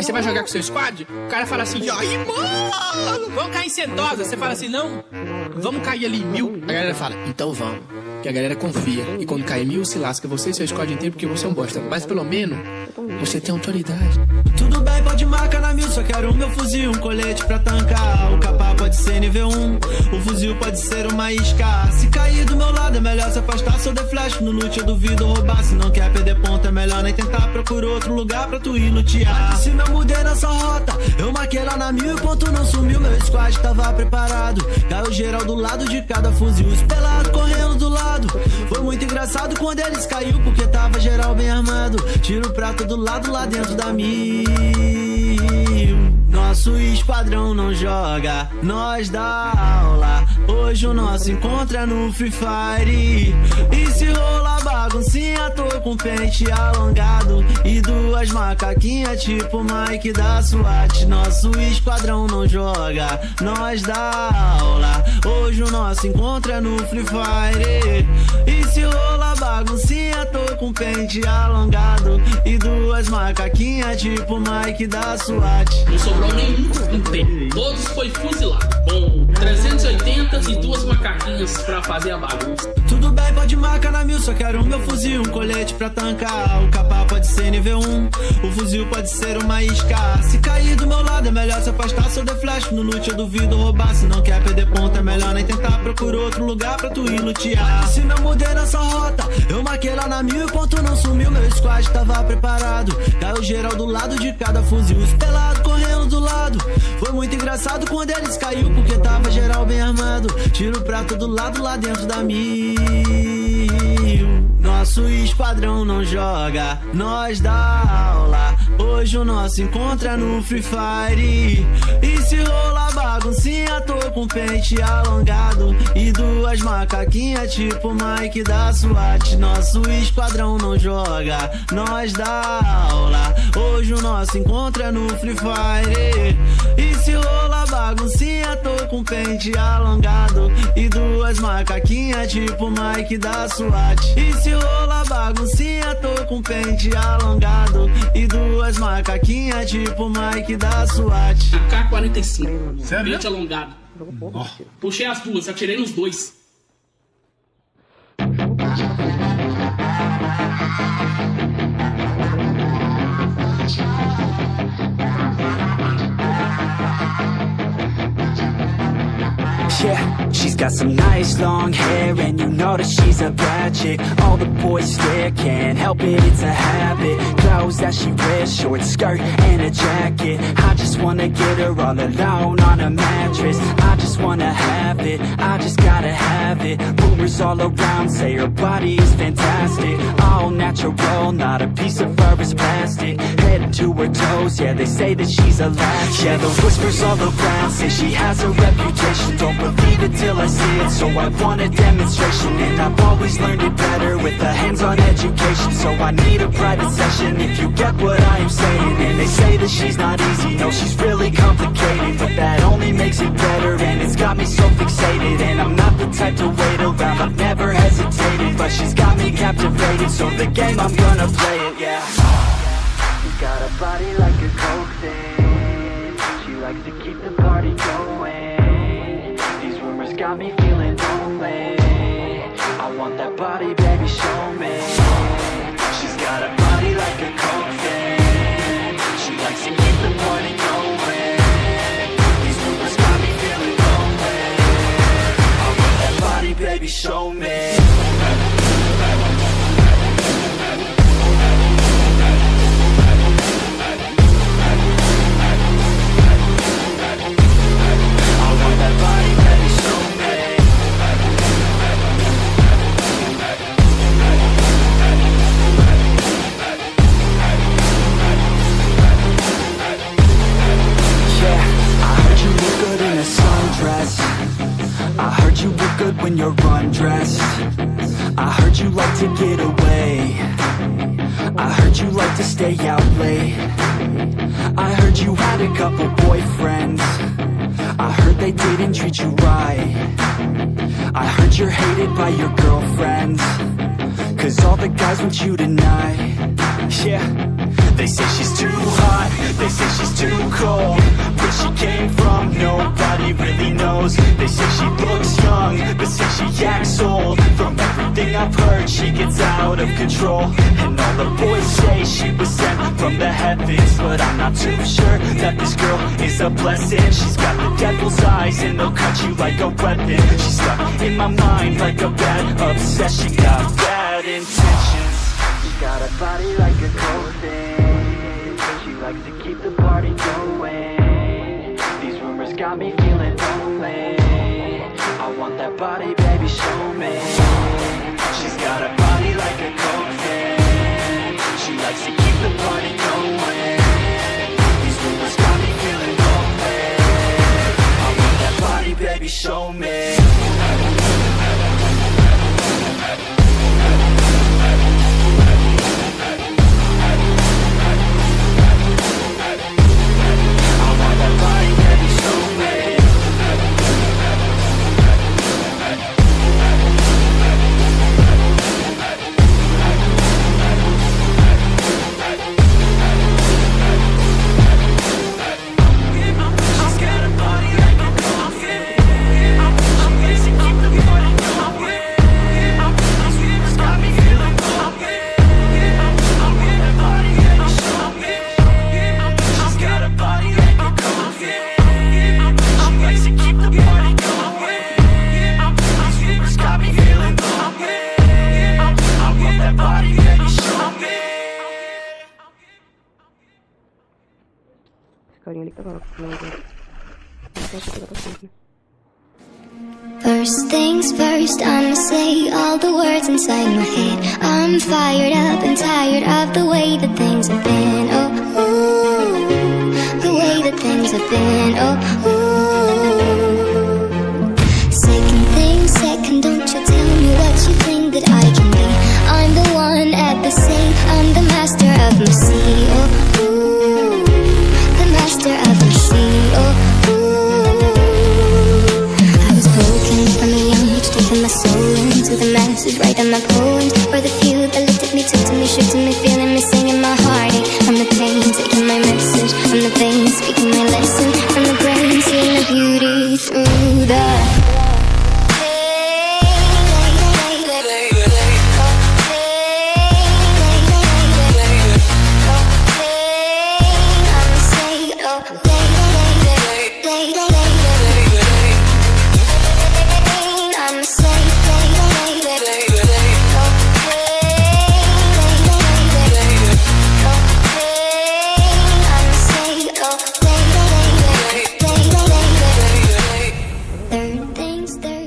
Aí você vai jogar com seu squad, o cara fala assim, e aí, mano, vamos cair em Sentosa. Você fala assim, não, vamos cair ali em 1000. A galera fala, então vamos. Que a galera confia. E quando cai 1000, se lasca você e seu squad inteiro porque você é um bosta. Mas pelo menos, você tem autoridade. Tudo bem, pode marcar na 1000, só quero o meu fuzil, um colete pra tancar. O capa pode ser nível 1, o fuzil pode ser uma isca. Se cair do meu lado é melhor se afastar, sou de flash. No loot eu duvido roubar, se não quer perder ponto é melhor nem tentar. Procura outro lugar pra tu ir lutear. Se não mudei nessa rota, eu marquei lá na 1000. Enquanto não sumiu, meu squad tava preparado. Caiu geral do lado de cada fuzil, os pelados correndo do lado. Foi muito engraçado quando eles caiu, porque tava geral bem armado. Tiro pra todo lado lá dentro da 1000. Nosso esquadrão não joga, nós dá aula. Hoje o nosso encontro é no Free Fire. E se rola baguncinha, tô com pente alongado e duas macaquinhas tipo Mike da SWAT. Nosso esquadrão não joga, nós dá aula. Hoje o nosso encontro é no Free Fire. E se rola baguncinha, tô com pente alongado e duas macaquinhas tipo Mike da SWAT. Não sobrou nenhum em pé, todos foi fuzilado, com 380 e duas macaquinhas pra fazer a bagunça. Tudo bem, pode marcar na 1000, só quero o meu fuzil, um colete pra tancar. O capa pode ser nível 1, o fuzil pode ser uma isca. Se cair do meu lado é melhor se afastar, sou de flash. No loot eu duvido roubar, se não quer perder ponto é melhor nem tentar. Procura outro lugar pra tu ir lutear. Se não mudei nessa rota, eu marquei lá na 1000. Enquanto não sumiu, meu squad tava preparado. Caiu geral do lado de cada fuzil, os pelados correndo do lado. Foi muito engraçado quando eles caiu, porque tava geral bem armado. Tiro pra todo lado lá dentro da 1000. Nosso esquadrão não joga, nós dá aula. Hoje o nosso encontro é no Free Fire. E se rola baguncinha, tô com pente alongado e duas macaquinhas tipo Mike da SWAT. Nosso esquadrão não joga, nós dá aula. Hoje o nosso encontro é no Free Fire. E se rola baguncinha, tô com pente alongado e duas macaquinhas tipo Mike da SWAT. E se rola baguncinha, tô com pente alongado e duas macaquinhas tipo Mike da SWAT. AK-45, Sério? pente alongado. Puxei as duas, atirei nos dois. Yeah, she's got some nice long hair, and you know that she's a bad chick. All the boys stare, can't help it, it's a habit. Clothes that she wears, short skirt and a jacket. I just wanna get her all alone on a mattress. I just wanna have it, I just gotta have it. Rumors all around say her body is fantastic. All natural, not a piece of fur is plastic. Head to her toes, yeah, they say that she's a latch. Yeah, the whispers all around say she has a reputation. Don't believe it till I see it, so I want a demonstration. And I've always learned it better with a hands-on education. So I need a private session, if you get what I am saying. And they say that she's not easy, no, she's really complicated. But that only makes it better, and it's got me so fixated. And I'm not the type to wait around, I've never hesitated. But she's got me captivated, so the game, I'm gonna play it, yeah. She got a body like a coke thing. She likes to keep the party going. Got me feeling lonely. I want that body, baby, show me. She's got a body like a coke thing. She likes to keep the party going. These rumors got me feeling lonely. I want that body, baby, show me. I heard you look good when you're undressed. I heard you like to get away. I heard you like to stay out late. I heard you had a couple boyfriends. I heard they didn't treat you right. I heard you're hated by your girlfriends, 'cause all the guys want you tonight. Yeah, they say she's too hot, they say cold. Where she came from, nobody really knows. They say she looks young, but say she acts old. From everything I've heard, she gets out of control. And all the boys say she was sent from the heavens, but I'm not too sure that this girl is a blessing. She's got the devil's eyes and they'll cut you like a weapon. She's stuck in my mind like a bad obsession. Got bad intentions. She got a body like a coffin. She likes to keep the party going. These rumors got me feeling lonely. I want that body, baby, show me. She's got a body like a coffin. She likes to keep the party going. These rumors got me feeling lonely. I want that body, baby, show me. First things first, I'ma say all the words inside my head. I'm fired up and tired of the way that things have been. Oh, ooh, the way that things have been. Oh, ooh. Second thing second, don't you tell me what you think that I can be. I'm the one at the same, I'm the master of my sea. Oh, ooh, the master of my sea. Oh, taking my soul into the masses, writing my poems for the few that looked at me, took to me, shook to me, feeling me, singing my heartache. From the pain, taking my message from the veins, speaking my lesson from the brain, seeing the beauty through the third things third.